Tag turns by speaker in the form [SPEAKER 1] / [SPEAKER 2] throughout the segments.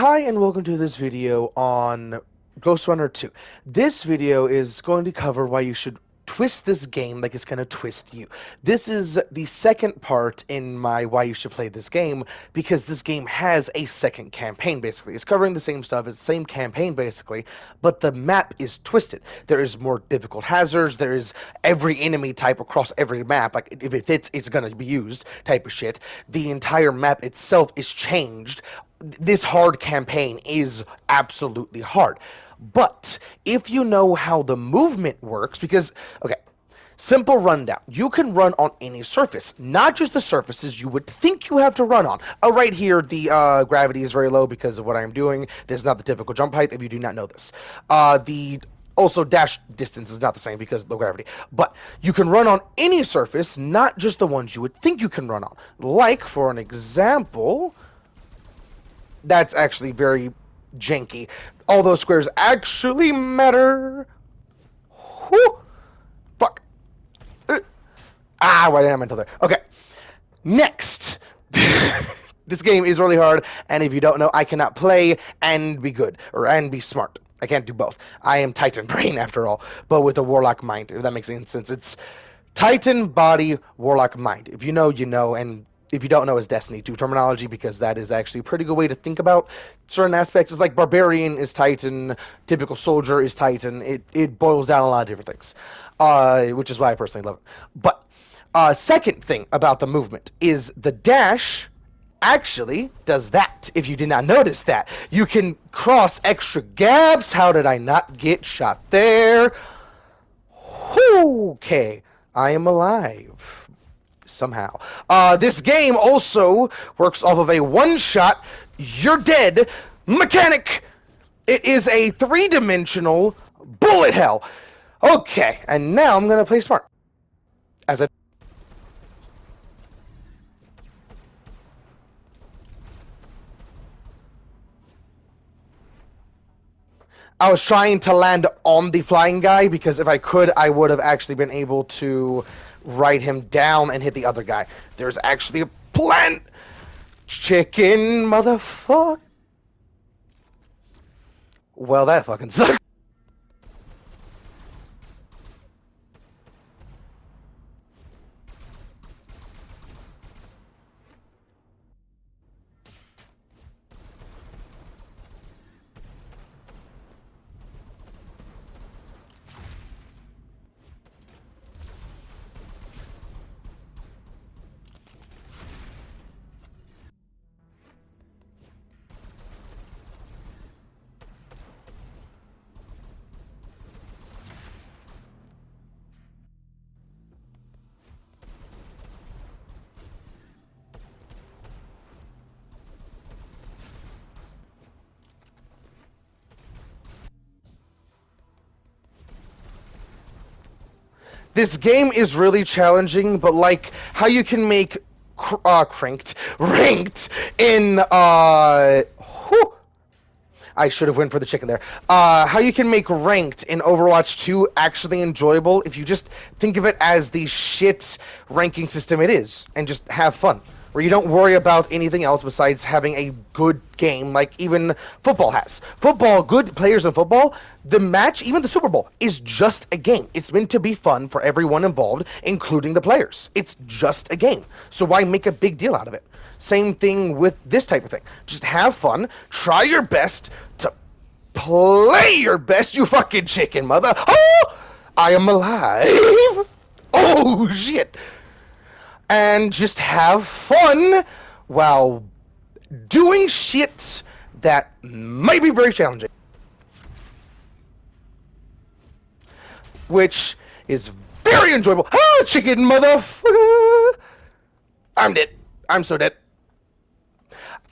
[SPEAKER 1] Hi and welcome to this video on Ghost Runner 2. This video is going to cover why you should twist this game like it's going to twist you. This is the second part in my why you should play this game, because this game has a second campaign basically. It's covering the same stuff, it's the same campaign basically, but the map is twisted. There is more difficult hazards, there is every enemy type across every map, like if it fits, it's going to be used type of shit. The entire map itself is changed. This hard campaign is absolutely hard. But if you know how the movement works, because, okay, simple rundown. You can run on any surface, not just the surfaces you would think you have to run on. Right here, the gravity is very low because of what I'm doing. This is not the typical jump height if you do not know this. Also, dash distance is not the same because of low gravity. But you can run on any surface, not just the ones you would think you can run on. Like, for an example, that's actually very janky. All those squares actually matter. Whew. Fuck. Why didn't I mental there? Okay. Next. This game is really hard, and if you don't know, I cannot play and be good, and be smart. I can't do both. I am Titan Brain, after all, but with a Warlock Mind, if that makes any sense. It's Titan Body, Warlock Mind. If you know, you know, and if you don't know, it's Destiny 2 terminology, because that is actually a pretty good way to think about certain aspects. It's like Barbarian is Titan, typical Soldier is Titan. It boils down a lot of different things, which is why I personally love it. But second thing about the movement is the dash actually does that. If you did not notice that, you can cross extra gaps. How did I not get shot there? Okay, I am alive. Somehow. This game also works off of a one-shot, you're dead mechanic. It is a three-dimensional bullet hell. Okay, and now I'm gonna play smart. As I was trying to land on the flying guy, because if I could, I would have actually been able to write him down and hit the other guy. There's actually a plan. Chicken motherfucker. Well, that fucking sucks. This game is really challenging, but like how you can make ranked in whew, I should have went for the chicken there. How you can make ranked in Overwatch 2 actually enjoyable if you just think of it as the shit ranking system it is, and just have fun. Where you don't worry about anything else besides having a good game, like even football has. Football, good players in football, the match, even the Super Bowl, is just a game. It's meant to be fun for everyone involved, including the players. It's just a game. So why make a big deal out of it? Same thing with this type of thing. Just have fun, try your best to play your best, you fucking chicken mother. Oh! I am alive! Oh, shit! And just have fun while doing shit that might be very challenging. Which is very enjoyable. Ah, chicken motherfucker! I'm dead. I'm so dead.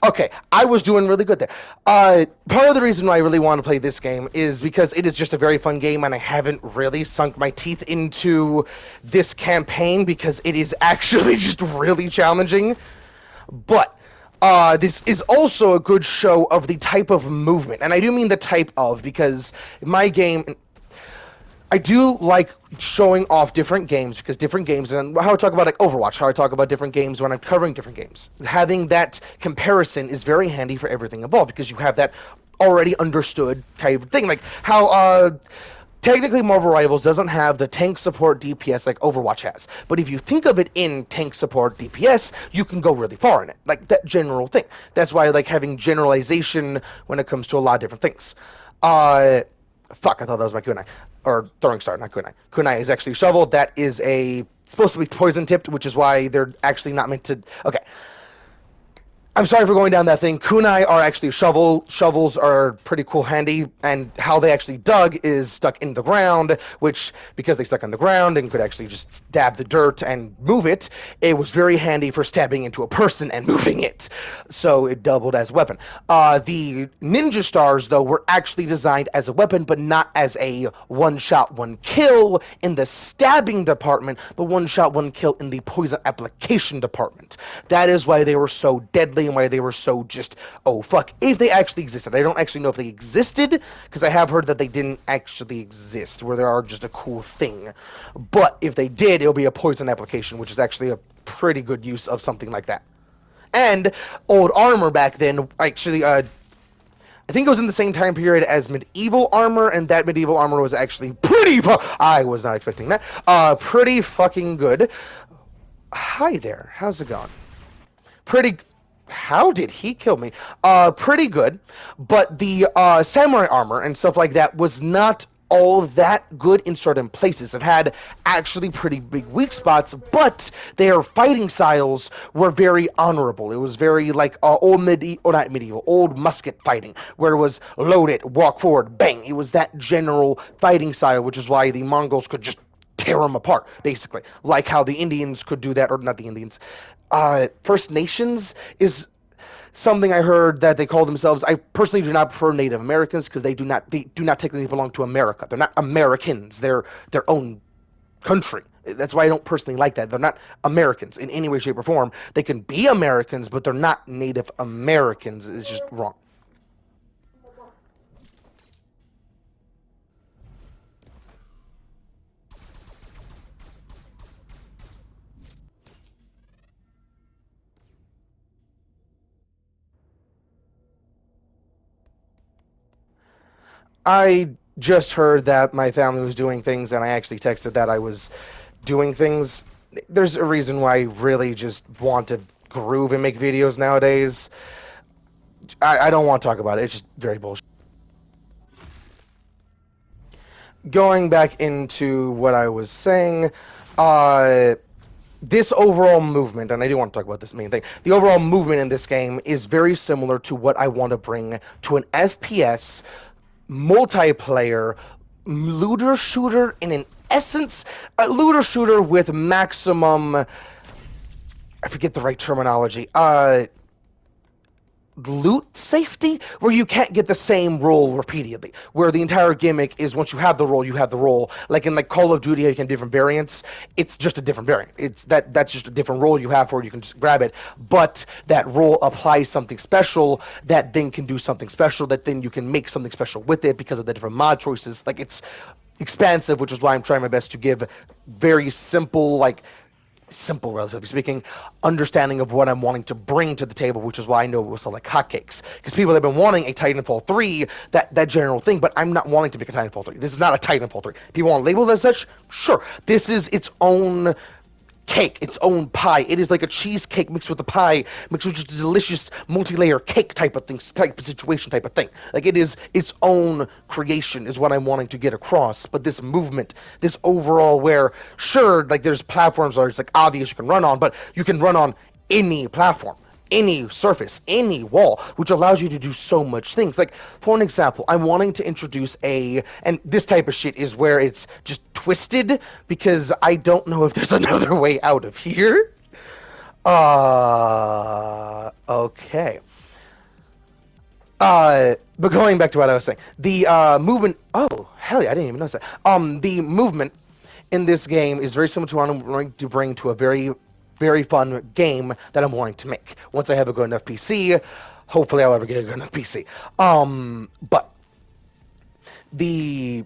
[SPEAKER 1] Okay, I was doing really good there. Part of the reason why I really want to play this game is because it is just a very fun game, and I haven't really sunk my teeth into this campaign because it is actually just really challenging. But this is also a good show of the type of movement, and I do mean the type of, because my game... I do like showing off different games because different games, and how I talk about like Overwatch, how I talk about different games when I'm covering different games. Having that comparison is very handy for everything involved because you have that already understood type of thing. Like how technically Marvel Rivals doesn't have the tank support DPS like Overwatch has. But if you think of it in tank support DPS, you can go really far in it. Like that general thing. That's why I like having generalization when it comes to a lot of different things. Fuck, I thought that was my kunai. Or throwing star, not kunai. Kunai is actually shovel. That is a supposed to be poison tipped, which is why they're actually not meant to. Okay, I'm sorry for going down that thing. Kunai are actually shovels are pretty cool, handy, and how they actually dug is stuck in the ground, which, because they stuck on the ground and could actually just stab the dirt and move it, it was very handy for stabbing into a person and moving it. So it doubled as a weapon. The ninja stars, though, were actually designed as a weapon, but not as a one-shot, one-kill in the stabbing department, but one-shot, one-kill in the poison application department. That is why they were so deadly and why they were so just, oh fuck, if they actually existed. I don't actually know if they existed, because I have heard that they didn't actually exist, where they are just a cool thing. But if they did, it'll be a poison application, which is actually a pretty good use of something like that. And old armor back then, actually, I think it was in the same time period as medieval armor, and that medieval armor was actually pretty I was not expecting that. Pretty fucking good. Hi there, how's it going? Pretty. How did he kill me? Pretty good, but the samurai armor and stuff like that was not all that good in certain places. It had actually pretty big weak spots, but their fighting styles were very honorable. It was very like old or not medieval, old musket fighting, where it was load it, walk forward, bang. It was that general fighting style, which is why the Mongols could just tear them apart, basically, like how the Indians could do that, or not the Indians. First Nations is something I heard that they call themselves. I personally do not prefer Native Americans because they do not technically belong to America. They're not Americans. They're their own country. That's why I don't personally like that. They're not Americans in any way, shape, or form. They can be Americans, but they're not Native Americans. It's just wrong. I just heard that my family was doing things, and I actually texted that I was doing things. There's a reason why I really just want to groove and make videos nowadays. I don't want to talk about it. It's just very bullshit. Going back into what I was saying, uh, this overall movement, and I do want to talk about this main thing, the overall movement in this game is very similar to what I want to bring to an FPS multiplayer looter shooter in an essence, a looter shooter with maximum, I forget the right terminology, loot safety, where you can't get the same role repeatedly, where the entire gimmick is once you have the role, you have the role. Like in like Call of Duty, you can have different variants. It's just a different variant. It's that's just a different role you have for it. You can just grab it, but that role applies something special that then can do something special that then you can make something special with it because of the different mod choices. Like it's expansive, which is why I'm trying my best to give very simple, like simple, relatively speaking, understanding of what I'm wanting to bring to the table, which is why I know it will sell like hotcakes. Because people have been wanting a Titanfall 3, that general thing, but I'm not wanting to make a Titanfall 3. This is not a Titanfall 3. People want to label it as such? Sure. This is its own cake, its own pie. It is like a cheesecake mixed with a pie, mixed with just a delicious multi-layer cake type of thing, type of situation, type of thing. Like it is its own creation, is what I'm wanting to get across. But this movement, this overall, where sure, like there's platforms where it's like obvious you can run on, but you can run on any platform, any surface, any wall, which allows you to do so much things. Like, for an example, I'm wanting to introduce and this type of shit is where it's just twisted, because I don't know if there's another way out of here. Okay. But going back to what I was saying, the movement. Oh, hell yeah, I didn't even notice that. The movement in this game is very similar to what I'm going to bring to a very, very fun game that I'm wanting to make. Once I have a good enough PC, hopefully I'll ever get a good enough PC. But the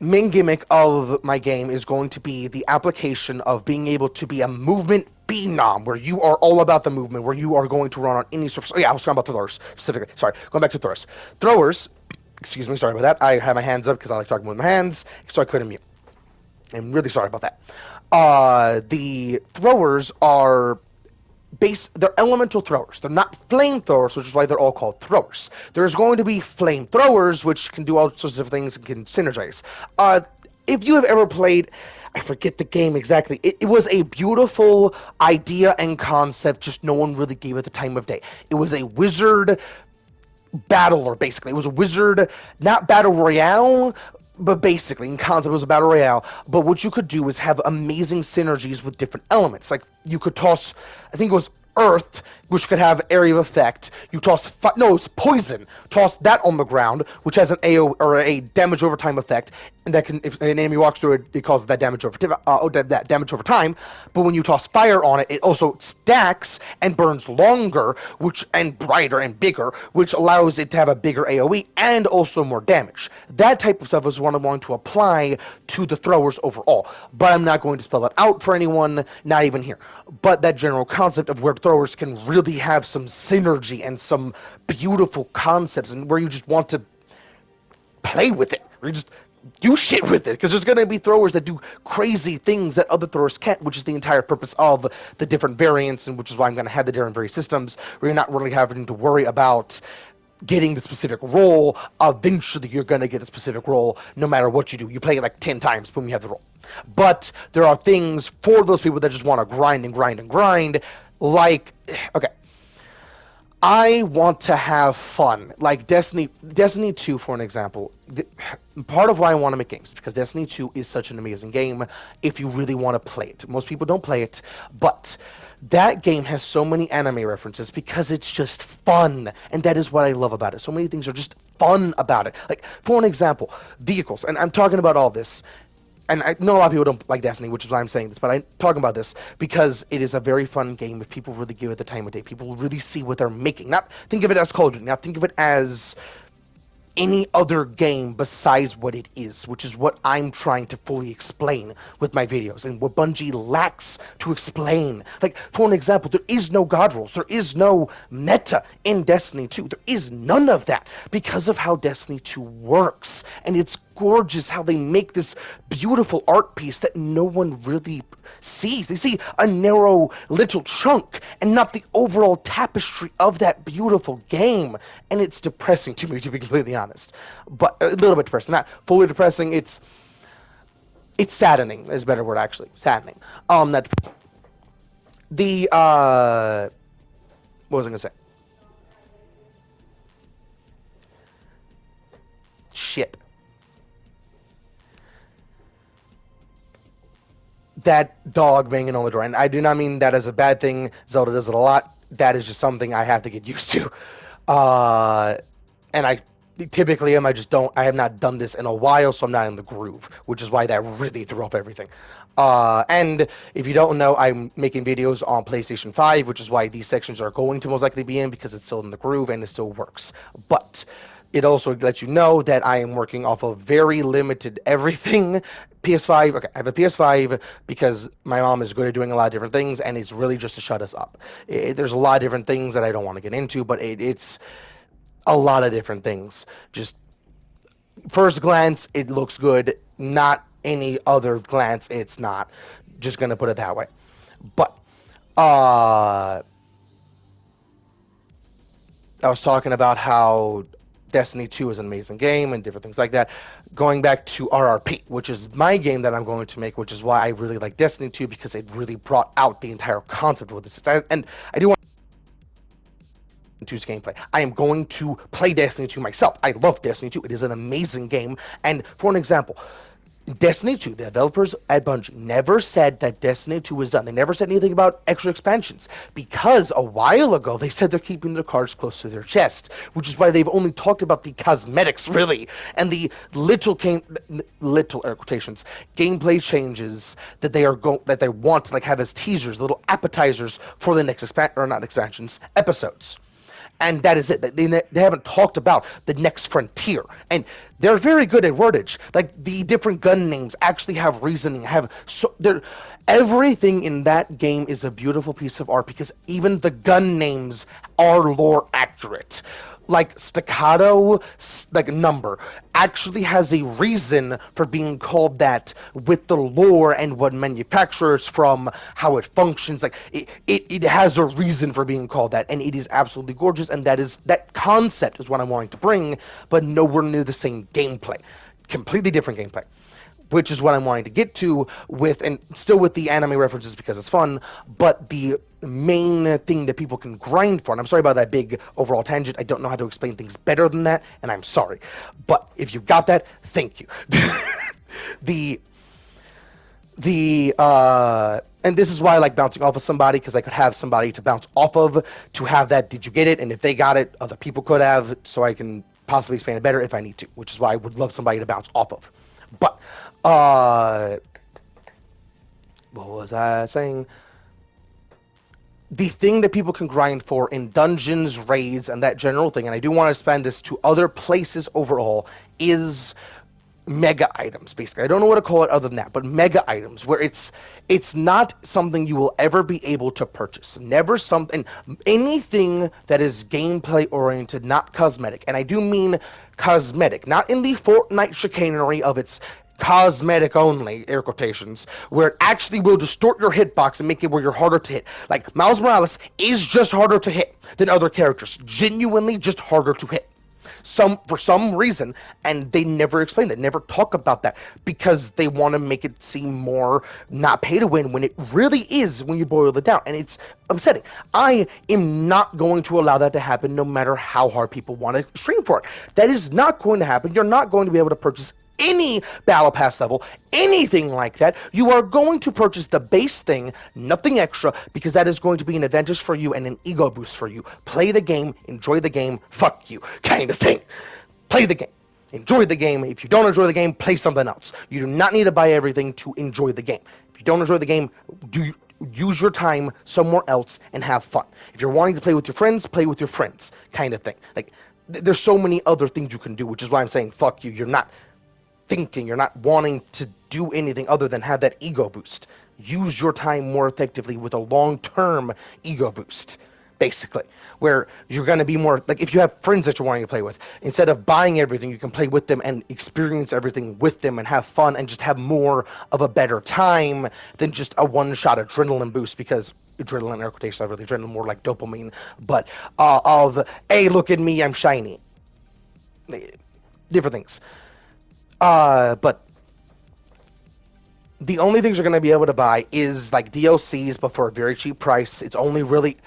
[SPEAKER 1] main gimmick of my game is going to be the application of being able to be a movement phenom, where you are all about the movement, where you are going to run on any surface. Oh yeah, I was talking about throwers specifically. Sorry, going back to throwers. Throwers, excuse me, sorry about that. I have my hands up because I like talking with my hands, so I couldn't mute. I'm really sorry about that. The throwers are they're elemental throwers. They're not flamethrowers, which is why they're all called throwers. There's going to be flamethrowers, which can do all sorts of things and can synergize. If you have ever played, I forget the game exactly. It was a beautiful idea and concept, just no one really gave it the time of day. It was a wizard battler, basically. It was a wizard, not battle royale, but basically, in concept, it was a battle royale. But what you could do is have amazing synergies with different elements. Like, you could toss, I think it was earth, which could have area of effect. You toss, no, it's poison. Toss that on the ground, which has an AO, or a damage over time effect. And that can, if an enemy walks through it, it causes that damage over that damage over time. But when you toss fire on it, it also stacks and burns longer, and brighter and bigger, which allows it to have a bigger AOE and also more damage. That type of stuff is what I want to apply to the throwers overall. But I'm not going to spell it out for anyone, not even here. But that general concept of where throwers can really have some synergy and some beautiful concepts, and where you just want to play with it, or you just do shit with it, because there's going to be throwers that do crazy things that other throwers can't, which is the entire purpose of the different variants, and which is why I'm going to have the different various systems, where you're not really having to worry about getting the specific role. Eventually you're going to get the specific role no matter what you do. You play it like 10 times, boom, you have the role. But there are things for those people that just want to grind and grind and grind, like, okay, I want to have fun. Like Destiny 2, for an example. Part of why I want to make games is because Destiny 2 is such an amazing game if you really want to play it. Most people don't play it, but that game has so many anime references because it's just fun, and that is what I love about it. So many things are just fun about it. Like, for an example, vehicles, and I'm talking about all this, and I know a lot of people don't like Destiny, which is why I'm saying this, but I'm talking about this because it is a very fun game if people really give it the time of day. People really see what they're making. Not think of it as Call of Duty, not think of it as any other game besides what it is, which is what I'm trying to fully explain with my videos, and what Bungie lacks to explain. Like, for an example, there is no god rolls, there is no meta in Destiny 2, there is none of that, because of how Destiny 2 works, and it's gorgeous how they make this beautiful art piece that no one really sees. They see a narrow little chunk and not the overall tapestry of that beautiful game, and it's depressing to me, to be completely honest. But a little bit depressing, not fully depressing. It's saddening is a better word, actually. Saddening. Not depressing. The what was I gonna say? Shit. That dog banging on the door, and I do not mean that as a bad thing. Zelda does it a lot. That is just something I have to get used to. And I typically I just don't. I have not done this in a while, so I'm not in the groove, which is why that really threw off everything. And if you don't know, I'm making videos on PlayStation 5, which is why these sections are going to most likely be in, because it's still in the groove and it still works. But it also lets you know that I am working off of very limited everything. PS5, okay, I have a PS5 because my mom is good at doing a lot of different things, and it's really just to shut us up. There's a lot of different things that I don't want to get into, but it's a lot of different things. Just first glance, it looks good. Not any other glance, it's not. Just gonna put it that way. But I was talking about how Destiny 2 is an amazing game and different things like that. Going back to RRP, which is my game that I'm going to make, which is why I really like Destiny 2, because it really brought out the entire concept of this. And I do want 2's gameplay. I am going to play Destiny 2 myself. I love Destiny 2. It is an amazing game. And for an example, Destiny 2, the developers at Bungie never said that Destiny 2 was done. They never said anything about extra expansions, because a while ago they said they're keeping their cards close to their chest, which is why they've only talked about the cosmetics, really, and the little air quotations gameplay changes that they want to like have as teasers, little appetizers for the next not expansions, episodes. and that is it. They haven't talked about the next frontier, and they're very good at wordage. Like the different gun names actually have reasoning. Everything in that game is a beautiful piece of art because even the gun names are lore accurate. Like staccato, like number, actually has a reason for being called that with the lore and what manufacturers from, how it functions. Like it has a reason for being called that, and it is absolutely gorgeous. And that concept is what I'm wanting to bring, but nowhere near the same gameplay. Completely different gameplay, which is what I'm wanting to get to with, and still with the anime references because it's fun, but the main thing that people can grind for, and I'm sorry about that big overall tangent, I don't know how to explain things better than that, and I'm sorry. But if you got that, thank you. the and this is why I like bouncing off of somebody, because I could have somebody to bounce off of to have that did you get it, and if they got it, other people could have, so I can possibly explain it better if I need to, which is why I would love somebody to bounce off of. But what was I saying? The thing that people can grind for in dungeons, raids, and that general thing, and I do want to expand this to other places overall, is mega items. Basically, I don't know what to call it other than that, but mega items, where it's not something you will ever be able to purchase. Never something, anything that is gameplay oriented, not cosmetic, and I do mean cosmetic, not in the Fortnite chicanery of its cosmetic only, air quotations, where it actually will distort your hitbox and make it where you're harder to hit. Like, Miles Morales is just harder to hit than other characters. Genuinely just harder to hit. For some reason, and they never explain that, never talk about that, because they want to make it seem more not pay to win when it really is when you boil it down, and it's upsetting. I am not going to allow that to happen no matter how hard people want to stream for it. That is not going to happen. You're not going to be able to purchase any battle pass level, anything like that. You are going to purchase the base thing, nothing extra, because that is going to be an advantage for you and an ego boost for you. Play the game, enjoy the game, fuck you, kind of thing. Play the game, enjoy the game. If you don't enjoy the game, play something else. You do not need to buy everything to enjoy the game. If you don't enjoy the game, use your time somewhere else and have fun. If you're wanting to play with your friends, play with your friends, kind of thing. Like, there's so many other things you can do, which is why I'm saying fuck you. You're not thinking, you're not wanting to do anything other than have that ego boost. Use your time more effectively with a long-term ego boost, basically, where you're going to be more, like, if you have friends that you're wanting to play with, instead of buying everything, you can play with them and experience everything with them and have fun and just have more of a better time than just a one-shot adrenaline boost, because adrenaline, air quotations, not really adrenaline, more like dopamine, but of, hey, look at me, I'm shiny. Different things. But the only things you're going to be able to buy is like DLCs, but for a very cheap price. It's only really,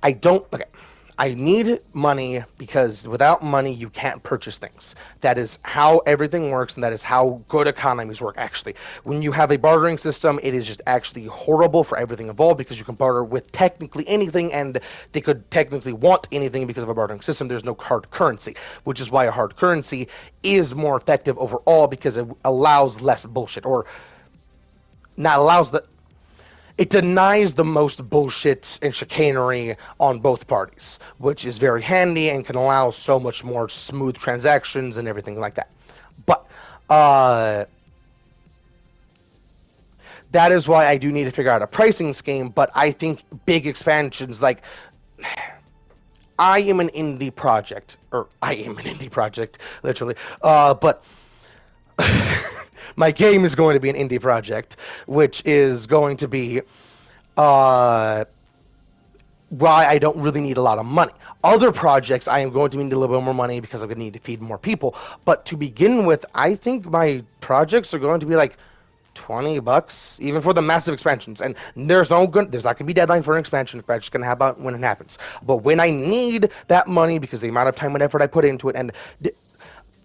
[SPEAKER 1] I need money, because without money you can't purchase things. That is how everything works, and that is how good economies work, actually. When you have a bartering system, it is just actually horrible for everything involved, because you can barter with technically anything, and they could technically want anything because of a bartering system. There's no hard currency, which is why a hard currency is more effective overall, because it allows less bullshit, or not allows the... It denies the most bullshit and chicanery on both parties, which is very handy and can allow so much more smooth transactions and everything like that. But that is why I do need to figure out a pricing scheme, but I think big expansions, like... I am an indie project, literally, but... my game is going to be an indie project, which is going to be why I don't really need a lot of money. Other projects, I am going to need a little bit more money because I'm going to need to feed more people. But to begin with, I think my projects are going to be like $20, even for the massive expansions. And there's not going to be deadline for an expansion. It's just going to happen when it happens. But when I need that money, because the amount of time and effort I put into it, and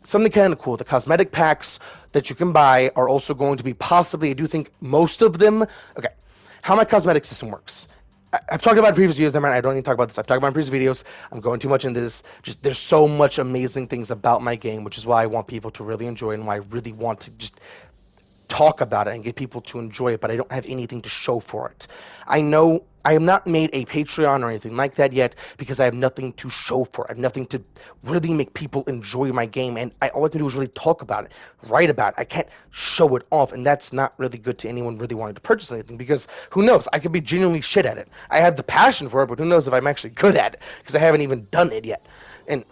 [SPEAKER 1] something kind of cool, the cosmetic packs that you can buy are also going to be possibly, I do think most of them... Okay, how my cosmetic system works. I've talked about it in previous videos, I don't need to talk about this. I've talked about it in previous videos. I'm going too much into this. Just, there's so much amazing things about my game, which is why I want people to really enjoy, and why I really want to just talk about it and get people to enjoy it, but I don't have anything to show for it. I know I have not made a Patreon or anything like that yet because I have nothing to show for it. I have nothing to really make people enjoy my game, and all I can do is really talk about it, write about it. I can't show it off, and that's not really good to anyone really wanting to purchase anything, because who knows? I could be genuinely shit at it. I have the passion for it, but who knows if I'm actually good at it, because I haven't even done it yet. And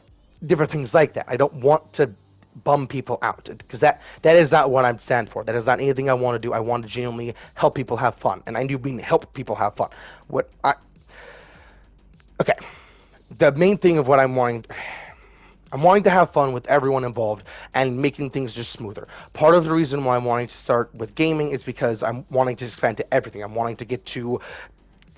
[SPEAKER 1] different things like that. I don't want to bum people out, because that is not what I stand for. That is not anything I want to do. I want to genuinely help people have fun, and I do mean help people have fun. Okay, the main thing of what I'm wanting to have fun with everyone involved and making things just smoother. Part of the reason why I'm wanting to start with gaming is because I'm wanting to expand to everything. I'm wanting to get to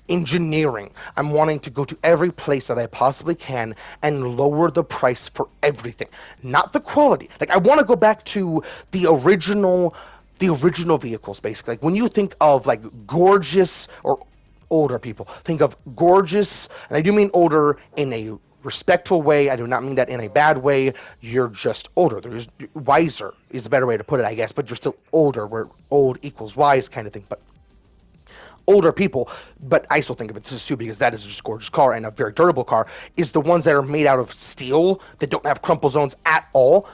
[SPEAKER 1] engineering. I'm wanting to go to every place that I possibly can and lower the price for everything, not the quality. Like, I want to go back to the original vehicles, basically. Like, when you think of like gorgeous, or older people think of gorgeous, and I do mean older in a respectful way. I do not mean that in a bad way. You're just older. There's wiser is a better way to put it, I guess, but you're still older, where old equals wise kind of thing. But older people, but I still think of it as too, because that is just a gorgeous car and a very durable car, is the ones that are made out of steel, that don't have crumple zones at all.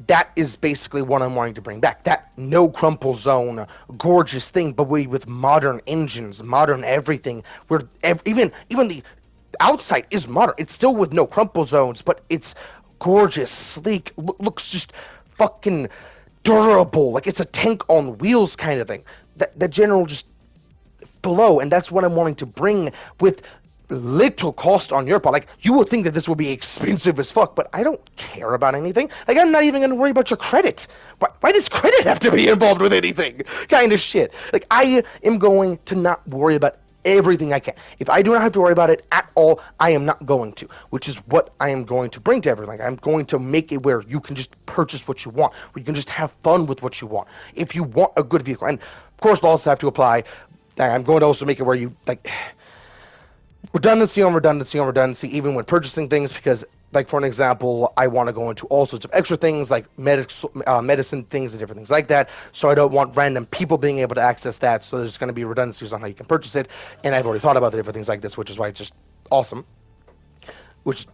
[SPEAKER 1] That is basically what I'm wanting to bring back. That no crumple zone, gorgeous thing, but with modern engines, modern everything. Where even the outside is modern. It's still with no crumple zones, but it's gorgeous, sleek, looks just fucking durable. Like, it's a tank on wheels kind of thing. That general just below, and that's what I'm wanting to bring with little cost on your part. Like, you will think that this will be expensive as fuck, but I don't care about anything. Like, I'm not even gonna worry about your credit. Why does credit have to be involved with anything? Kind of shit. Like, I am going to not worry about everything I can. If I do not have to worry about it at all, I am not going to, which is what I am going to bring to everything. I'm going to make it where you can just purchase what you want, where you can just have fun with what you want. If you want a good vehicle, and of course laws have to apply, I'm going to also make it where you, like, redundancy on redundancy on redundancy, even when purchasing things, because, like, for an example, I want to go into all sorts of extra things, like medicine things and different things like that, so I don't want random people being able to access that, so there's going to be redundancies on how you can purchase it, and I've already thought about the different things like this, which is why it's just awesome. Which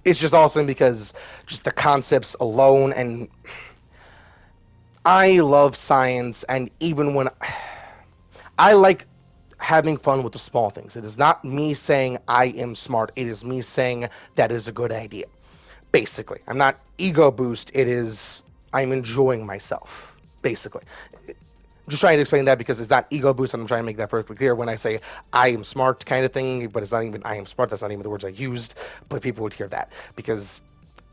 [SPEAKER 1] it's just awesome because just the concepts alone, and I love science, and even when I like having fun with the small things. It is not me saying I am smart. It is me saying that is a good idea. Basically, I'm not ego boost. It is I'm enjoying myself. Basically, I'm just trying to explain that because it's not ego boost, and I'm trying to make that perfectly clear when I say I am smart kind of thing. But it's not even I am smart. That's not even the words I used. But people would hear that because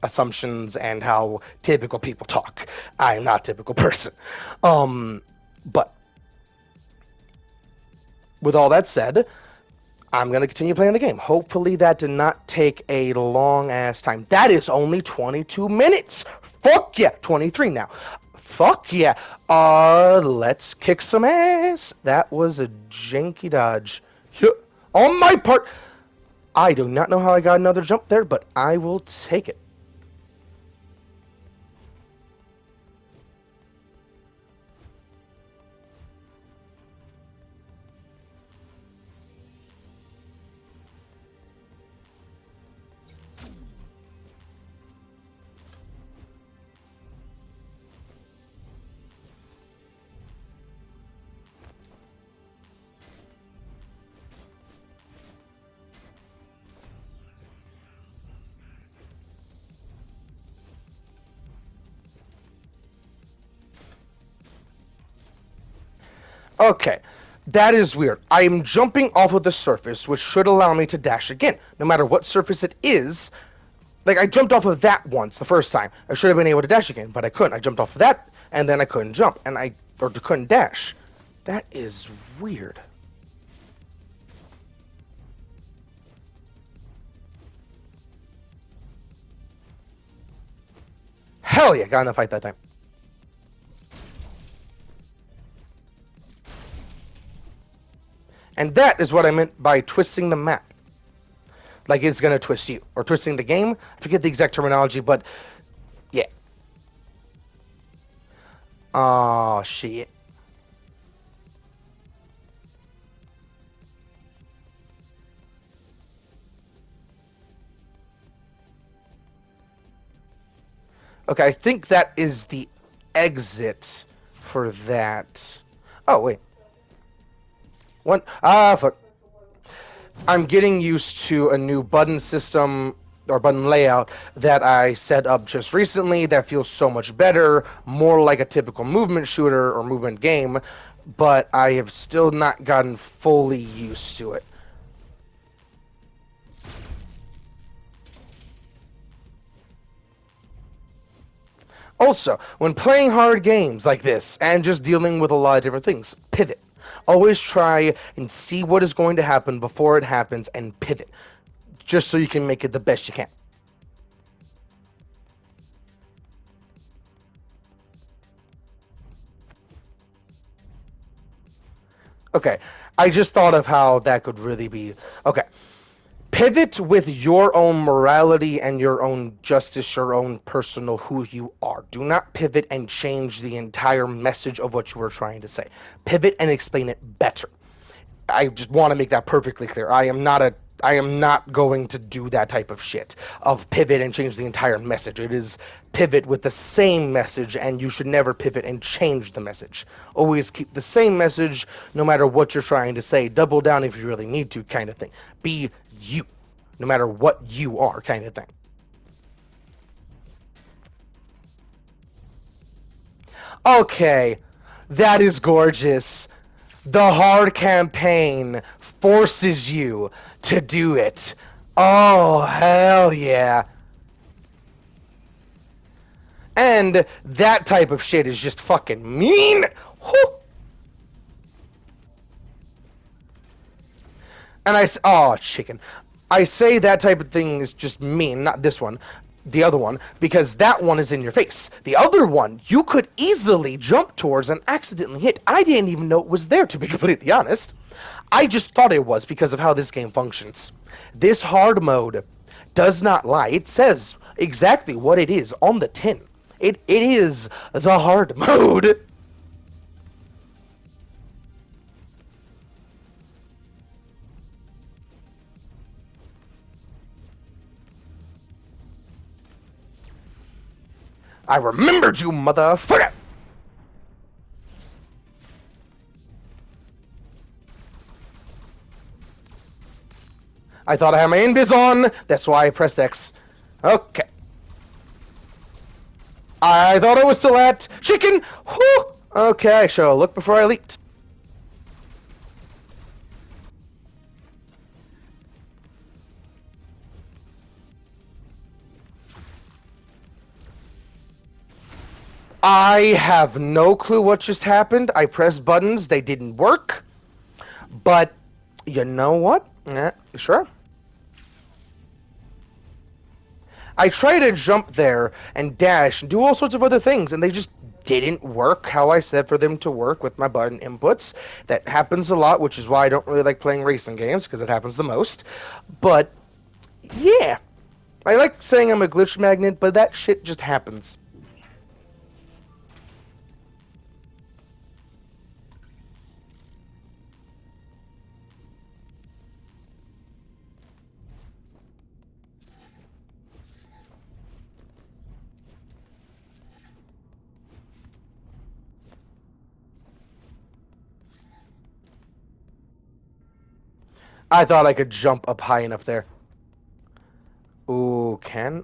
[SPEAKER 1] assumptions and how typical people talk. I am not a typical person. But with all that said, I'm going to continue playing the game. Hopefully that did not take a long-ass time. That is only 22 minutes. Fuck yeah. 23 now. Fuck yeah. Let's kick some ass. That was a janky dodge. On my part, I do not know how I got another jump there, but I will take it. Okay, that is weird. I am jumping off of the surface, which should allow me to dash again, no matter what surface it is. Like, I jumped off of that once, the first time. I should have been able to dash again, but I couldn't. I jumped off of that, and then I couldn't jump, or couldn't dash. That is weird. Hell yeah, got in the fight that time. And that is what I meant by twisting the map. Like, it's gonna twist you. Or twisting the game. I forget the exact terminology, but yeah. Oh, shit. Okay, I think that is the exit for that. Oh, wait. What? Ah, fuck. I'm getting used to a new button system or button layout that I set up just recently that feels so much better, more like a typical movement shooter or movement game, but I have still not gotten fully used to it. Also, when playing hard games like this and just dealing with a lot of different things, pivot. Always try and see what is going to happen before it happens and pivot, just so you can make it the best you can. Okay, I just thought of how that could really be. Okay, pivot with your own morality and your own justice, your own personal who you are. Do not pivot and change the entire message of what you were trying to say. Pivot and explain it better. I just want to make that perfectly clear. I am not going to do that type of shit of pivot and change the entire message. It is pivot with the same message, and you should never pivot and change the message. Always keep the same message no matter what you're trying to say. Double down if you really need to, kind of thing. Be you, no matter what you are, kind of thing. Okay, that is gorgeous. The hard campaign forces you to do it. Oh, hell yeah. And that type of shit is just fucking mean. Whew. And oh, chicken. I say that type of thing is just mean, not this one, the other one, because that one is in your face. The other one, you could easily jump towards and accidentally hit. I didn't even know it was there, to be completely honest. I just thought it was because of how this game functions. This hard mode does not lie. It says exactly what it is on the tin. It is the hard mode. I remembered you, motherfucker! I thought I had my invis on, that's why I pressed X. Okay. I thought I was still at chicken! Whew! Okay, I shall look before I leaped. I have no clue what just happened. I pressed buttons, they didn't work. But, you know what? Sure. I tried to jump there and dash and do all sorts of other things, and they just didn't work how I said for them to work with my button inputs. That happens a lot, which is why I don't really like playing racing games, because it happens the most. But, yeah. I like saying I'm a glitch magnet, but that shit just happens. I thought I could jump up high enough there. Ooh, can...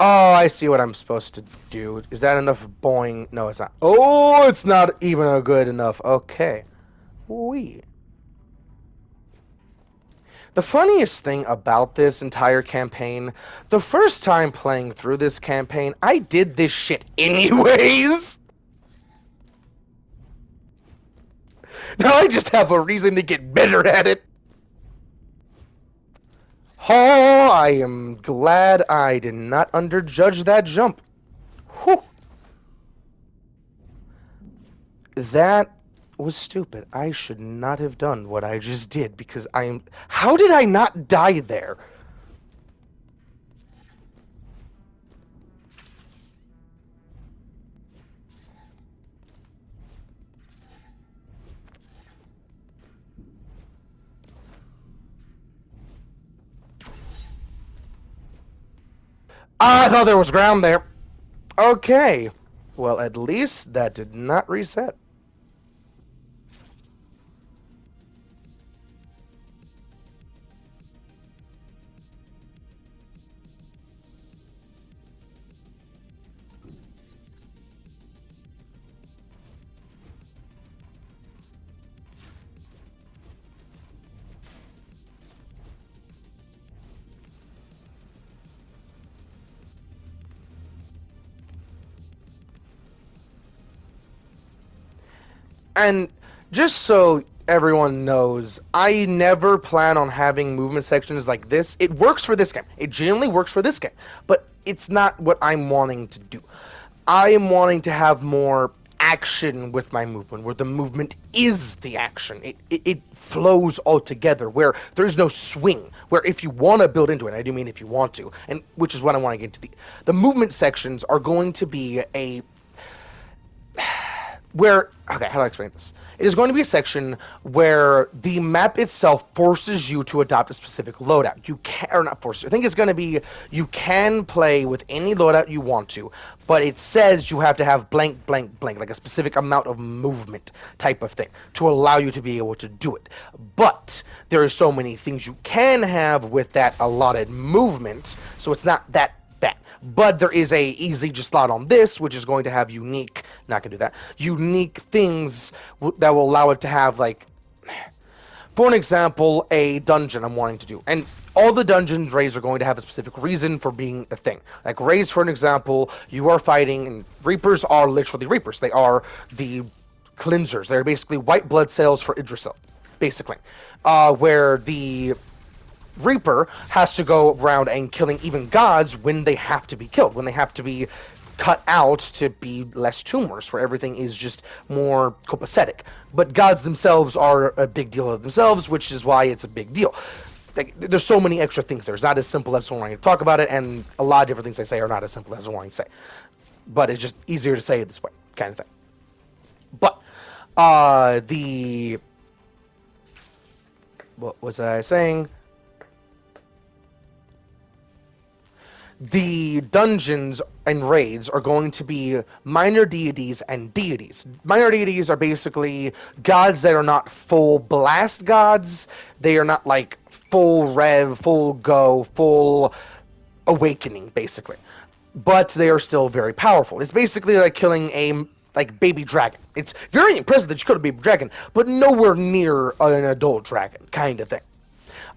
[SPEAKER 1] Oh, I see what I'm supposed to do. Is that enough boing? No, it's not. Oh, it's not even a good enough. Okay. Wee. The funniest thing about this entire campaign, the first time playing through this campaign, I did this shit anyways. Now I just have a reason to get better at it. Oh, I am glad I did not underjudge that jump. Whew. That was stupid. I should not have done what I just did because I am... How did I not die there? I thought there was ground there. Okay. Well, at least that did not reset. And just so everyone knows, I never plan on having movement sections like this. It works for this game. It genuinely works for this game. But it's not what I'm wanting to do. I am wanting to have more action with my movement, where the movement is the action. It flows all together, where there's no swing, where if you want to build into it, I do mean if you want to, and which is what I want to get into. The movement sections are going to be a where okay, how do I explain this? It is going to be a section where the map itself forces you to adopt a specific loadout. You can, or not forces. I think it's going to be you can play with any loadout you want to, but it says you have to have blank, blank, blank, like a specific amount of movement type of thing to allow you to be able to do it. But there are so many things you can have with that allotted movement, so it's not that bad. But there is a easy just slot on this, which is going to have unique, not gonna do that, unique things that will allow it to have, like, for an example, a dungeon I'm wanting to do. And all the dungeons raids are going to have a specific reason for being a thing. Like raids, for an example, you are fighting, and Reapers are literally Reapers. They are the cleansers. They're basically white blood cells for Idrisil, basically. Where the Reaper has to go around and killing even gods when they have to be killed, when they have to be cut out to be less tumors, where everything is just more copacetic. But gods themselves are a big deal of themselves, which is why it's a big deal. Like, there's so many extra things there. It's not as simple as wanting to talk about it, and a lot of different things I say are not as simple as wanting to say. But it's just easier to say it this way, kind of thing. But the what was I saying? The dungeons and raids are going to be minor deities and deities. Minor deities are basically gods that are not full blast gods. They are not like full rev, full go, full awakening, basically. But they are still very powerful. It's basically like killing a like baby dragon. It's very impressive that you killed a baby dragon, but nowhere near an adult dragon, kind of thing.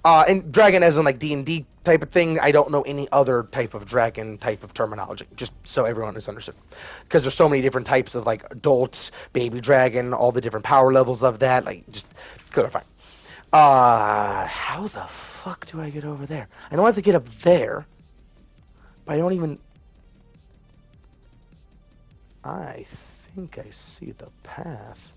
[SPEAKER 1] And dragon as in like D&D type of thing, I don't know any other type of dragon type of terminology, just so everyone is understood. Because there's so many different types of like adults, baby dragon, all the different power levels of that, like just clarify. How the fuck do I get over there? I know I have to get up there, but I don't even... I think I see the path.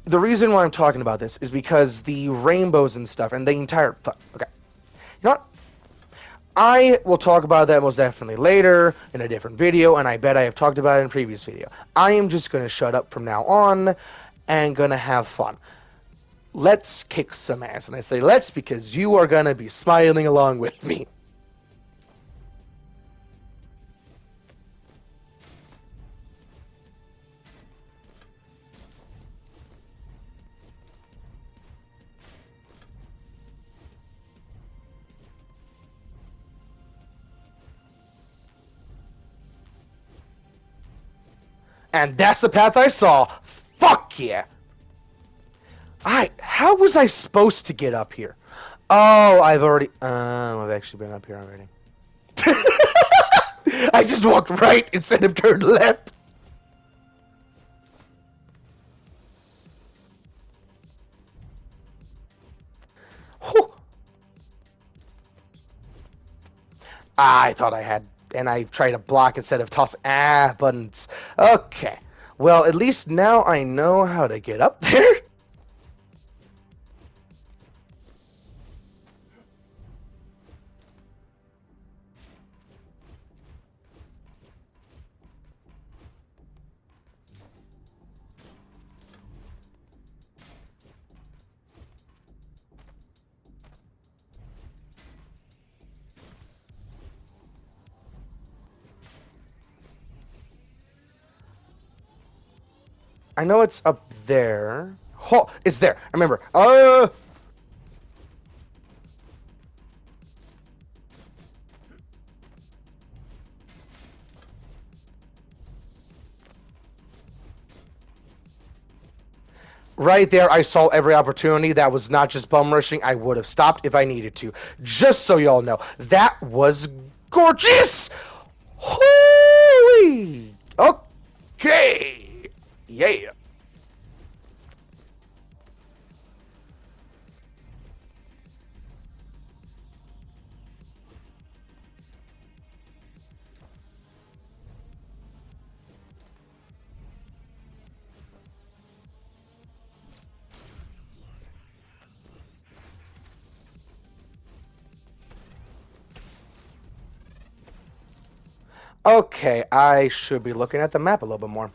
[SPEAKER 1] The reason why I'm talking about this is because the rainbows and stuff and the entire... Okay. You know what? I will talk about that most definitely later in a different video, and I bet I have talked about it in a previous video. I am just going to shut up from now on and going to have fun. Let's kick some ass. And I say let's because you are going to be smiling along with me. And that's the path I saw. Fuck yeah. How was I supposed to get up here? Oh, I've actually been up here already. I just walked right instead of turned left. Whew. I thought I had, and I tried to block instead of toss. Buttons. Okay. Well, at least now I know how to get up there. I know it's up there. Oh, it's there. I remember. Right there, I saw every opportunity. That was not just bum rushing. I would have stopped if I needed to. Just so y'all know. That was gorgeous! Holy! Okay! Yeah. Okay, I should be looking at the map a little bit more.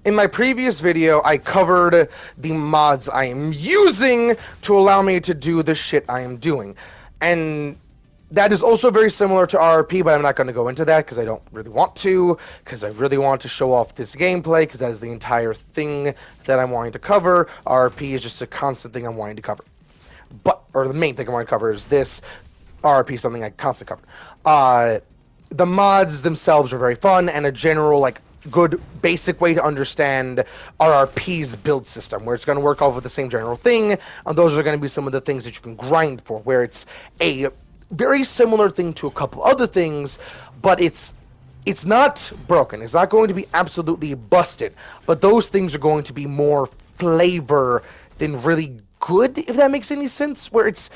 [SPEAKER 1] In my previous video, I covered the mods I am using to allow me to do the shit I am doing. And that is also very similar to RRP, but I'm not going to go into that because I don't really want to, because I really want to show off this gameplay, because that is the entire thing that I'm wanting to cover. RRP is just a constant thing I'm wanting to cover. Or the main thing I want to cover is this. RRP is something I constantly cover. The mods themselves are very fun, and a general, like, good basic way to understand RRP's build system, where it's going to work off of the same general thing, and those are going to be some of the things that you can grind for, where it's a very similar thing to a couple other things, but it's not broken. It's not going to be absolutely busted, but those things are going to be more flavor than really good, if that makes any sense, where it's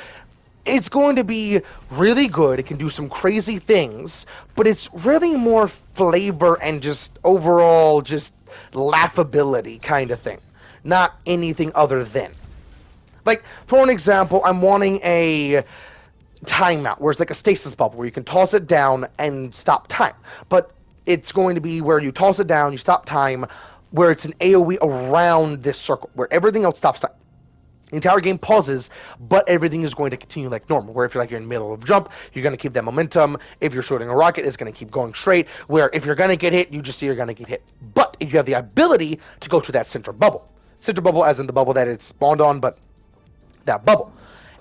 [SPEAKER 1] going to be really good. It can do some crazy things, but it's really more flavor and just overall just laughability kind of thing. Not anything other than. Like, for an example, I'm wanting a timeout, where it's like a stasis bubble, where you can toss it down and stop time. But it's going to be where you toss it down, you stop time, where it's an AoE around this circle, where everything else stops time. The entire game pauses, but everything is going to continue like normal. Where if you're in the middle of a jump, you're going to keep that momentum. If you're shooting a rocket, it's going to keep going straight. Where if you're going to get hit, you just see you're going to get hit. But if you have the ability to go to that center bubble as in the bubble that it's spawned on, but that bubble.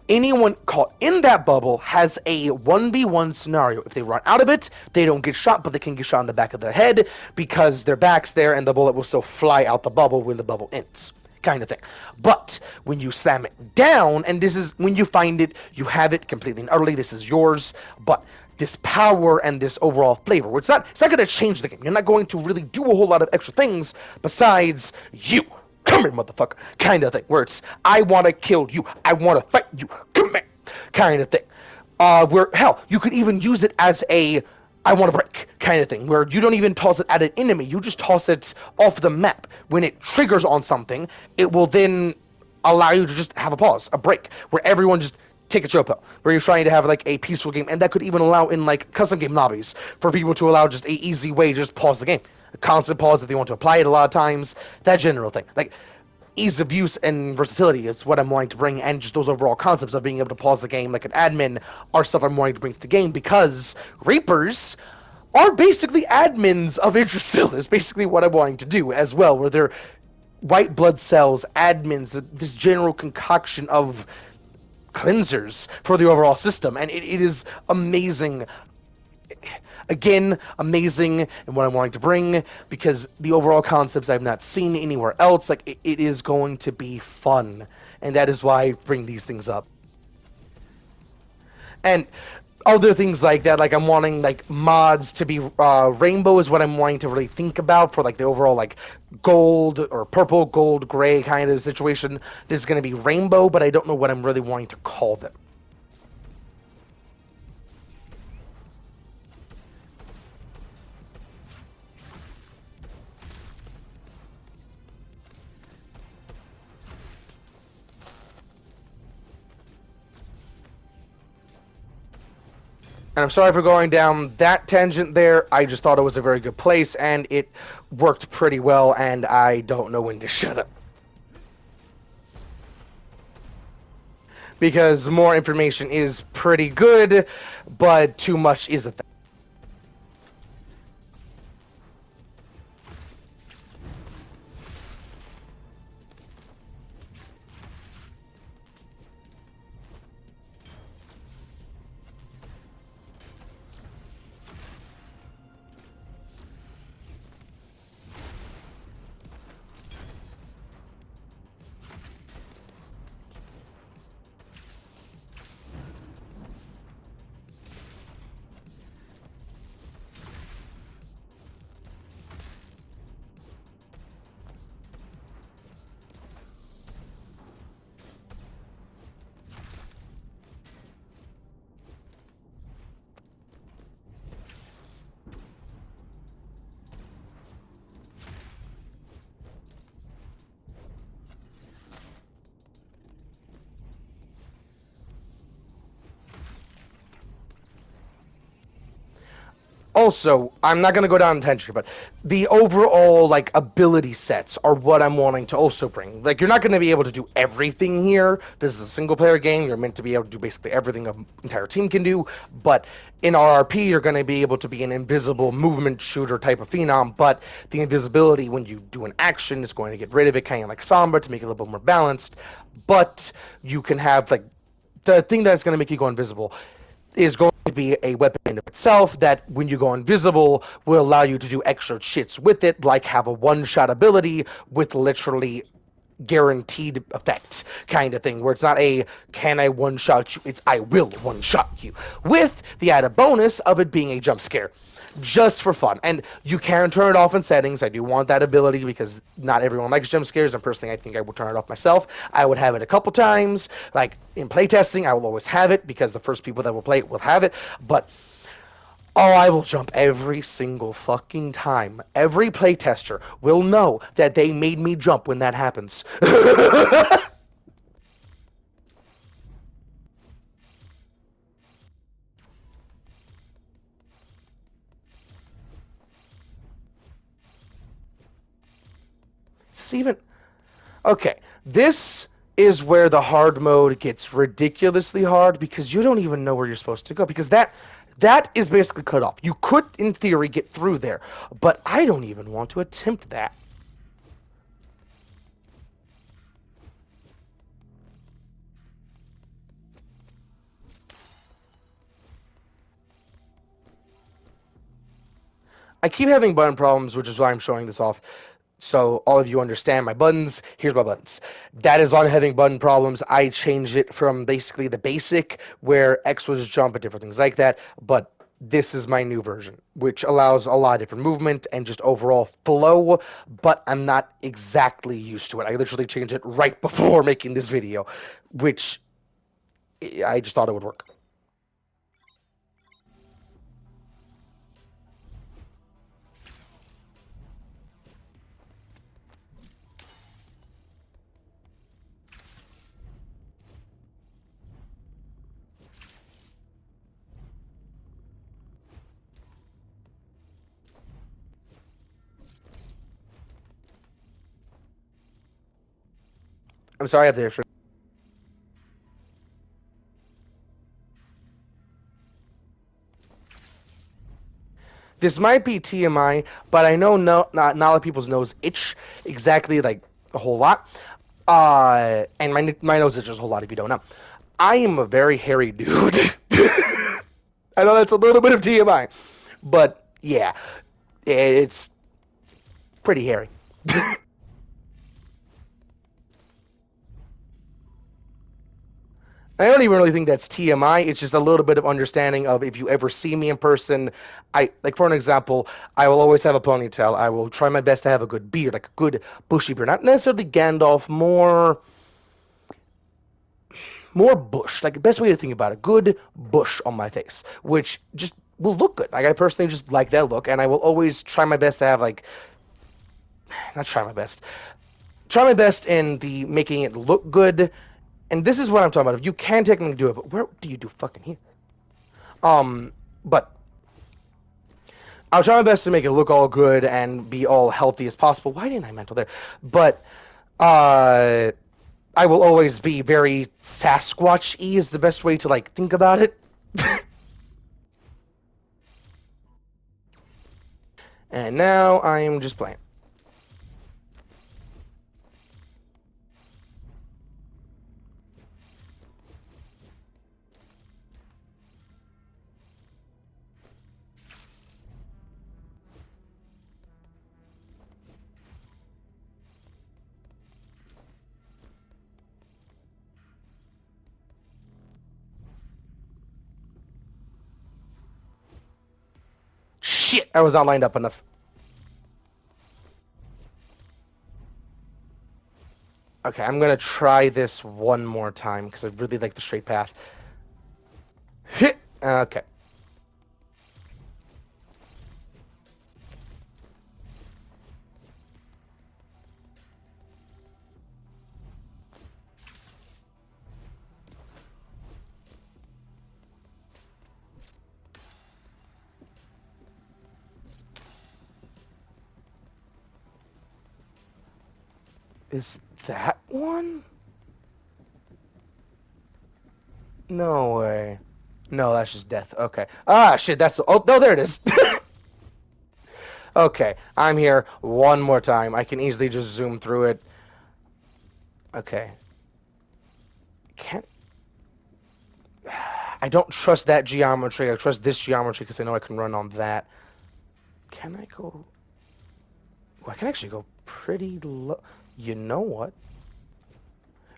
[SPEAKER 1] Anyone caught in that bubble has a 1v1 scenario. If they run out of it, they don't get shot, but they can get shot in the back of the head because their back's there and the bullet will still fly out the bubble when the bubble ends. Kind of thing. But when you slam it down, and this is when you find it, you have it completely and utterly, this is yours, but this power and this overall flavor, it's not going to change the game. You're not going to really do a whole lot of extra things besides you. Come here, motherfucker, kind of thing, where it's, I want to kill you, I want to fight you, come here, kind of thing. Where, hell, you could even use it as a I want to break kind of thing, where you don't even toss it at an enemy, you just toss it off the map. When it triggers on something, it will then allow you to just have a pause, a break, where everyone just take a chill pill, where you're trying to have like a peaceful game, and that could even allow in like custom game lobbies for people to allow just a easy way to just pause the game. A constant pause if they want to apply it a lot of times, that general thing. Like, ease of use and versatility is what I'm wanting to bring, and just those overall concepts of being able to pause the game like an admin are stuff I'm wanting to bring to the game, because Reapers are basically admins of Yggdrasil is basically what I'm wanting to do as well, where they're white blood cells, admins, this general concoction of cleansers for the overall system, and it is amazing. Again, amazing and what I'm wanting to bring, because the overall concepts I've not seen anywhere else. Like, it is going to be fun, and that is why I bring these things up. And other things like that, like I'm wanting like mods to be rainbow is what I'm wanting to really think about for like the overall like gold or purple, gold, gray kind of situation. This is going to be rainbow, but I don't know what I'm really wanting to call them. And I'm sorry for going down that tangent there. I just thought it was a very good place, and it worked pretty well, and I don't know when to shut up. because more information is pretty good, but too much is a thing. Also, I'm not going to go down in tangent, but the overall like ability sets are what I'm wanting to also bring. Like, you're not going to be able to do everything here. This is a single player game. You're meant to be able to do basically everything an entire team can do. But in RRP, you're going to be able to be an invisible movement shooter type of phenom. But the invisibility, when you do an action, is going to get rid of it, kind of like Sombra, to make it a little bit more balanced. But you can have like the thing that's going to make you go invisible is going to be a weapon in itself that, when you go invisible, will allow you to do extra shits with it, like have a one-shot ability with literally guaranteed effects kind of thing, where it's not a can I one-shot you, it's I will one-shot you, with the added bonus of it being a jump scare. Just for fun. And you can turn it off in settings. I do want that ability because not everyone likes jump scares, and personally I think I would turn it off myself. I would have it a couple times. Like in playtesting, I will always have it because the first people that will play it will have it. But I will jump every single fucking time. Every playtester will know that they made me jump when that happens. Even okay, this is where the hard mode gets ridiculously hard, because you don't even know where you're supposed to go, because that is basically cut off. You could, in theory, get through there, but I don't even want to attempt that. I keep having button problems, which is why I'm showing this off. So all of you understand my buttons. Here's my buttons. That is why I'm having button problems. I changed it from basically the basic, where X was jump and different things like that, but this is my new version, which allows a lot of different movement and just overall flow, but I'm not exactly used to it. I literally changed it right before making this video, which I just thought it would work. I'm sorry I have to. This might be TMI, but I know not a lot of people's nose itch exactly like a whole lot. And my nose itches a whole lot if you don't know. I am a very hairy dude. I know that's a little bit of TMI, but yeah, it's pretty hairy. I don't even really think that's TMI. It's just a little bit of understanding of, if you ever see me in person, I like, for an example, I will always have a ponytail. I will try my best to have a good beard, like a good bushy beard, not necessarily Gandalf, more bush. Like, the best way to think about it, good bush on my face, which just will look good. Like, I personally just like that look, and I will always try my best to have like, not try my best in the making it look good. And this is what I'm talking about. If you can technically do it, but where do you do fucking here? But I'll try my best to make it look all good and be all healthy as possible. Why didn't I mental there? But, uh, I will always be very Sasquatch-y is the best way to, like, think about it. And now I am just playing. Shit, I was not lined up enough. Okay, I'm gonna try this one more time because I really like the straight path. Okay. Is that one? No way. No, that's just death. Okay. Ah, shit, that's... Oh, no, there it is. Okay, I'm here one more time. I can easily just zoom through it. Okay. Can't... I don't trust that geometry. I trust this geometry because I know I can run on that. Can I go... Oh, I can actually go pretty low. You know what?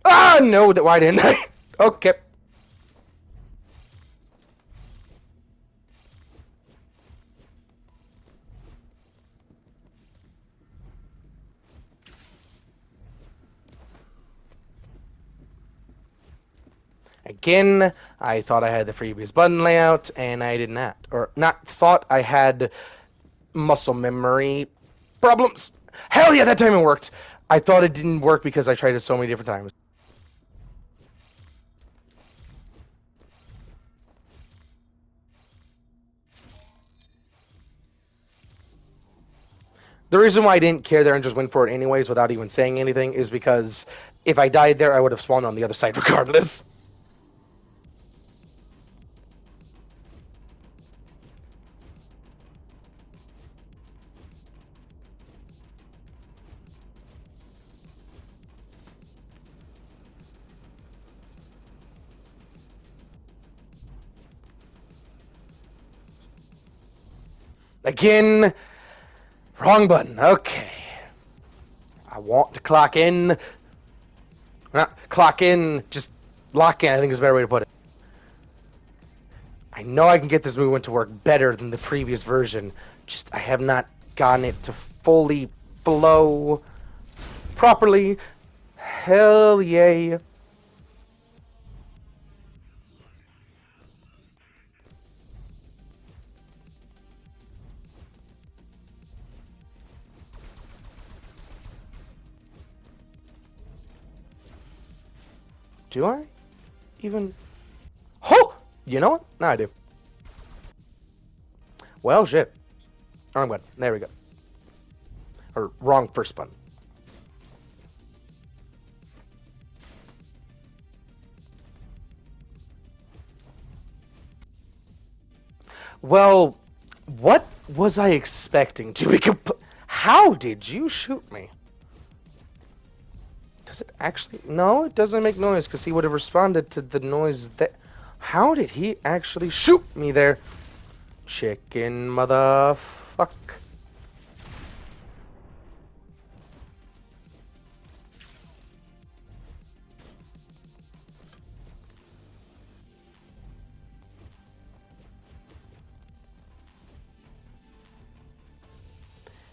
[SPEAKER 1] Ah, no, why didn't I? Okay. Again, I thought I had the previous button layout, and I did not. Or not thought I had muscle memory problems. Hell yeah, that time it worked. I thought it didn't work because I tried it so many different times. The reason why I didn't care there and just went for it anyways without even saying anything is because if I died there, I would have spawned on the other side regardless. Again, wrong button. Okay. I want to clock in. Not clock in, just lock in, I think is a better way to put it. I know I can get this movement to work better than the previous version. Just, I have not gotten it to fully flow properly. Hell yay. Do I even... Oh! You know what? No, I do. Well, shit. Wrong button. There we go. Or wrong first button. Well, what was I expecting to be How did you shoot me? Does it actually... No, it doesn't make noise because he would have responded to the noise that... How did he actually shoot me there? Chicken motherfuck.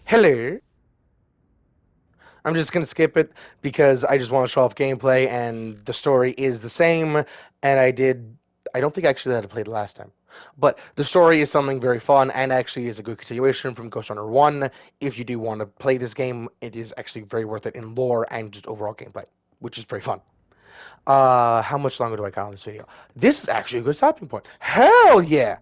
[SPEAKER 1] Hello. I'm just gonna skip it because I just want to show off gameplay and the story is the same. And I don't think I actually had to play it last time. But the story is something very fun and actually is a good continuation from Ghost Runner 1. If you do want to play this game, it is actually very worth it in lore and just overall gameplay, which is very fun. How much longer do I got on this video? This is actually a good stopping point. Hell yeah!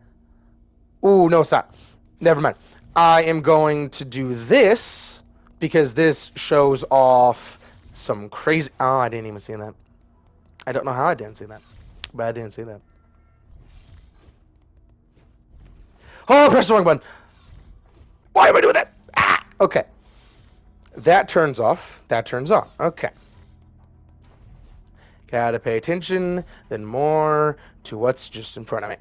[SPEAKER 1] Ooh, no, it's not. Never mind. I am going to do this because this shows off some crazy. Oh, I didn't even see that. I don't know how I didn't see that, but I didn't see that. Oh, I pressed the wrong button. Why am I doing that? Ah! Okay. That turns off. That turns on. Okay. Gotta pay attention, then more to what's just in front of me.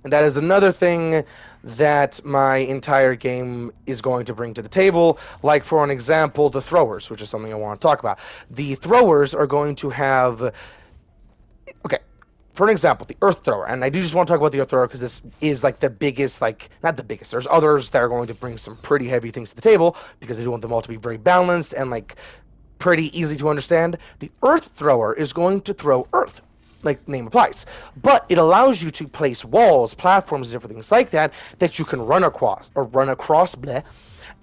[SPEAKER 1] And that is another thing that my entire game is going to bring to the table. Like, for an example, the throwers, which is something I want to talk about. The throwers are going to have. Okay, for an example, the earth thrower, and I do just want to talk about the earth thrower because this is like the biggest, like, not the biggest. There's others that are going to bring some pretty heavy things to the table because I do want them all to be very balanced and like pretty easy to understand. The earth thrower is going to throw earth, like name applies, but it allows you to place walls, platforms, different things like that that you can run across, bleh,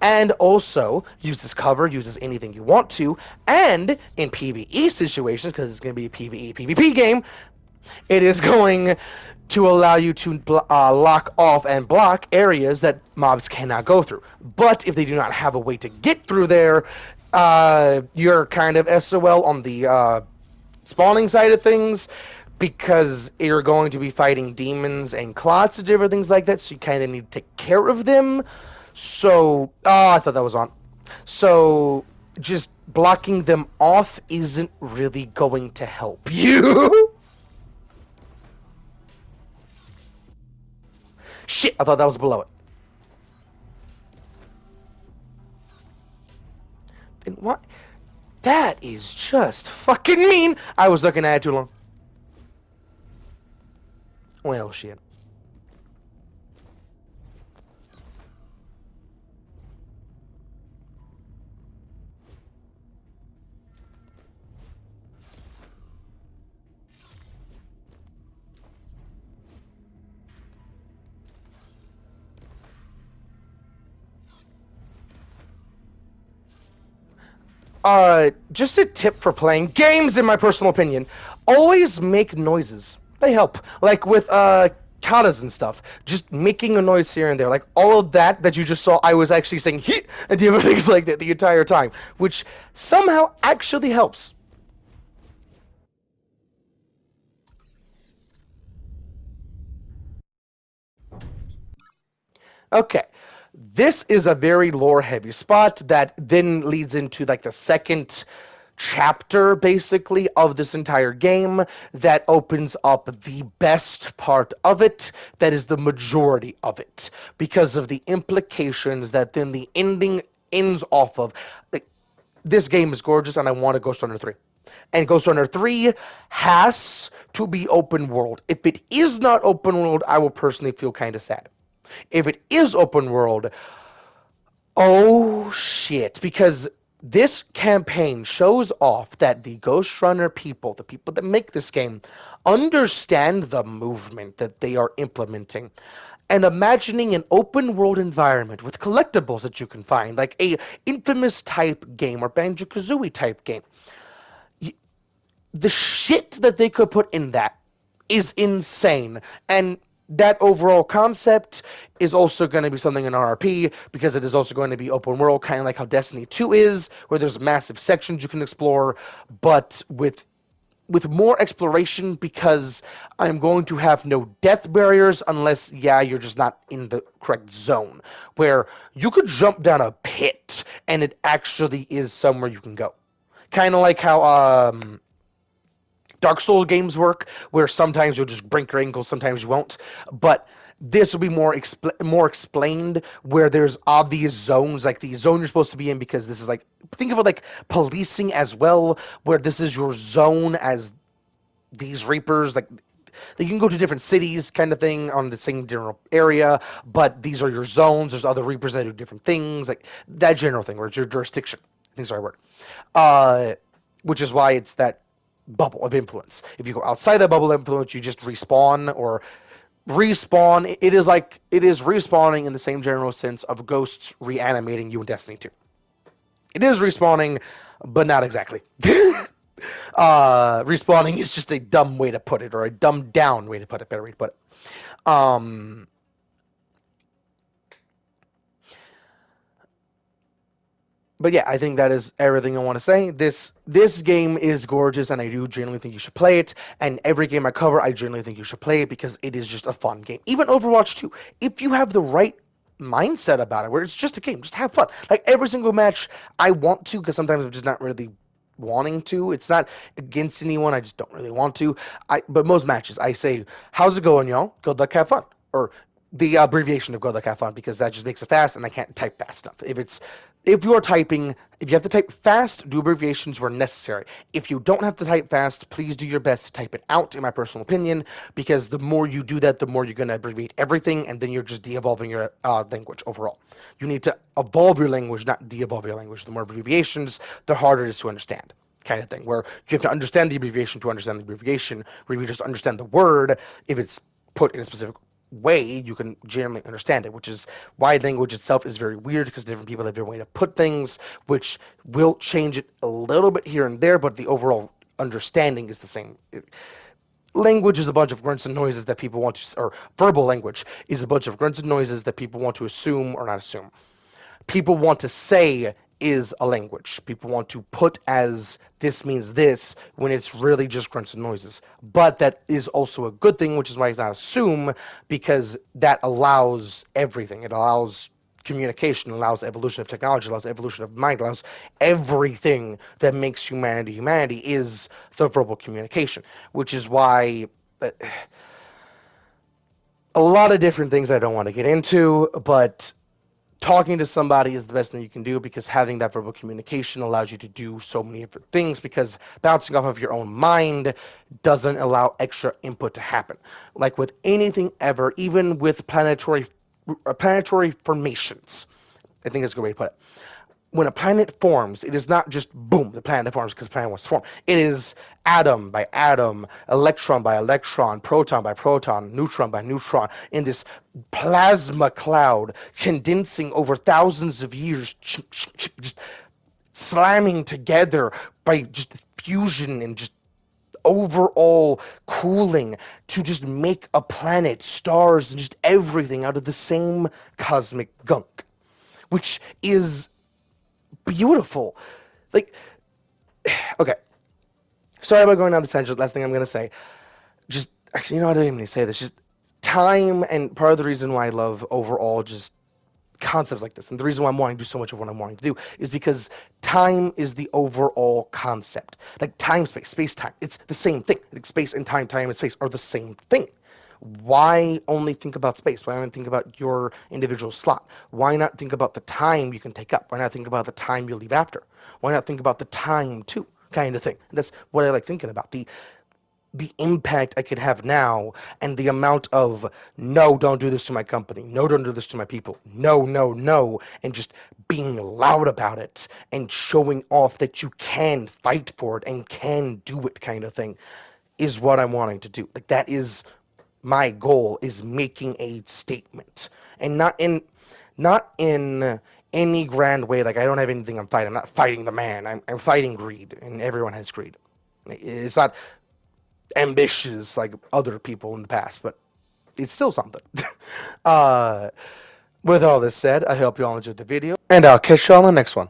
[SPEAKER 1] and also uses cover, uses anything you want to, and in PvE situations, because it's going to be a PvE PvP game, it is going to allow you to lock off and block areas that mobs cannot go through. But if they do not have a way to get through there, you're kind of SOL on the spawning side of things because you're going to be fighting demons and clots and different things like that, so you kind of need to take care of them. So, I thought that was on. So, just blocking them off isn't really going to help you. Shit, I thought that was below it. Then what? That is just fucking mean. I was looking at it too long. Well, shit. Just a tip for playing games, in my personal opinion. Always make noises. They help. Like with katas and stuff. Just making a noise here and there. Like all of that you just saw, I was actually saying hit and different things like that the entire time, which somehow actually helps. Okay. This is a very lore heavy spot that then leads into like the second chapter basically of this entire game that opens up the best part of it, that is the majority of it, because of the implications that then the ending ends off of. Like, this game is gorgeous and I want a Ghost Runner 3. And Ghost Runner 3 has to be open world. If it is not open world, I will personally feel kind of sad. If it is open world, oh shit, because this campaign shows off that the Ghost Runner people, the people that make this game, understand the movement that they are implementing. And imagining an open world environment with collectibles that you can find, like a Infamous type game or Banjo-Kazooie type game. The shit that they could put in that is insane. And that overall concept is also going to be something in RRP because it is also going to be open world, kind of like how Destiny 2 is, where there's massive sections you can explore, but with more exploration because I'm going to have no death barriers unless, yeah, you're just not in the correct zone, where you could jump down a pit and it actually is somewhere you can go. Kind of like how Dark Souls games work, where sometimes you'll just break your ankles, sometimes you won't. But this will be more explained, where there's obvious zones, like the zone you're supposed to be in, because this is like, think of it like policing as well, where this is your zone as these reapers, like you can go to different cities kind of thing on the same general area, but these are your zones. There's other reapers that do different things, like that general thing, or it's your jurisdiction. I think sorry word. Uh, which is why it's that bubble of influence. If you go outside that bubble of influence, you just respawn or respawn. It is like it is respawning in the same general sense of ghosts reanimating you in Destiny 2. It is respawning, but not exactly. Respawning is just a dumb way to put it, or a dumbed down way to put it. Better way to put it. but yeah, I think that is everything I want to say. This game is gorgeous, and I do genuinely think you should play it. And every game I cover, I genuinely think you should play it because it is just a fun game. Even Overwatch 2, if you have the right mindset about it, where it's just a game, just have fun. Like every single match, I want to because sometimes I'm just not really wanting to. It's not against anyone. I just don't really want to. But most matches, I say, "How's it going, y'all? Good luck, have fun." Or the abbreviation of "Good luck, have fun" because that just makes it fast, and I can't type fast enough. If you are typing, if you have to type fast, do abbreviations where necessary. If you don't have to type fast, please do your best to type it out, in my personal opinion, because the more you do that, the more you're going to abbreviate everything, and then you're just de-evolving your language overall. You need to evolve your language, not de-evolve your language. The more abbreviations, the harder it is to understand, kind of thing, where you have to understand the abbreviation to understand the abbreviation, where you just understand the word, if it's put in a specific way, you can generally understand it, which is why language itself is very weird because different people have their way to put things, which will change it a little bit here and there, but the overall understanding is the same. Language is a bunch of grunts and noises that people want to, or verbal language is a bunch of grunts and noises that people want to assume or not assume. People want to say is a language. People want to put as this means this when it's really just grunts and noises. But that is also a good thing, which is why it's not assume, because that allows everything. It allows communication, allows evolution of technology, allows evolution of mind, allows everything that makes humanity humanity is the verbal communication, which is why a lot of different things I don't want to get into, but talking to somebody is the best thing you can do because having that verbal communication allows you to do so many different things because bouncing off of your own mind doesn't allow extra input to happen. Like with anything ever, even with planetary formations, I think that's a good way to put it. When a planet forms, it is not just boom, the planet forms because the planet wants to form. It is atom by atom, electron by electron, proton by proton, neutron by neutron, in this plasma cloud condensing over thousands of years, just slamming together by just fusion and just overall cooling to just make a planet, stars, and just everything out of the same cosmic gunk, which is beautiful. Like, okay, sorry about going down the tangent. Last thing I'm gonna say, just actually, I don't even need to say this. Just time, and part of the reason why I love overall just concepts like this, and the reason why I'm wanting to do so much of what I'm wanting to do, is because time is the overall concept. Like time, space, time. It's the same thing. Like space and time and space are the same thing. Why only think about space? Why only think about your individual slot? Why not think about the time you can take up? Why not think about the time you leave after? Why not think about the time too? Kind of thing. That's what I like thinking about. The impact I could have now and the amount of no, don't do this to my company. No, don't do this to my people. No, no, no. And just being loud about it and showing off that you can fight for it and can do it kind of thing is what I'm wanting to do. Like that is my goal is making a statement and not in any grand way. Like I don't have anything I'm fighting. I'm not fighting the man. I'm fighting greed, and everyone has greed. It's not ambitious like other people in the past, but it's still something. uh, with all this said, I hope you all enjoyed the video, and I'll catch you all on the next one.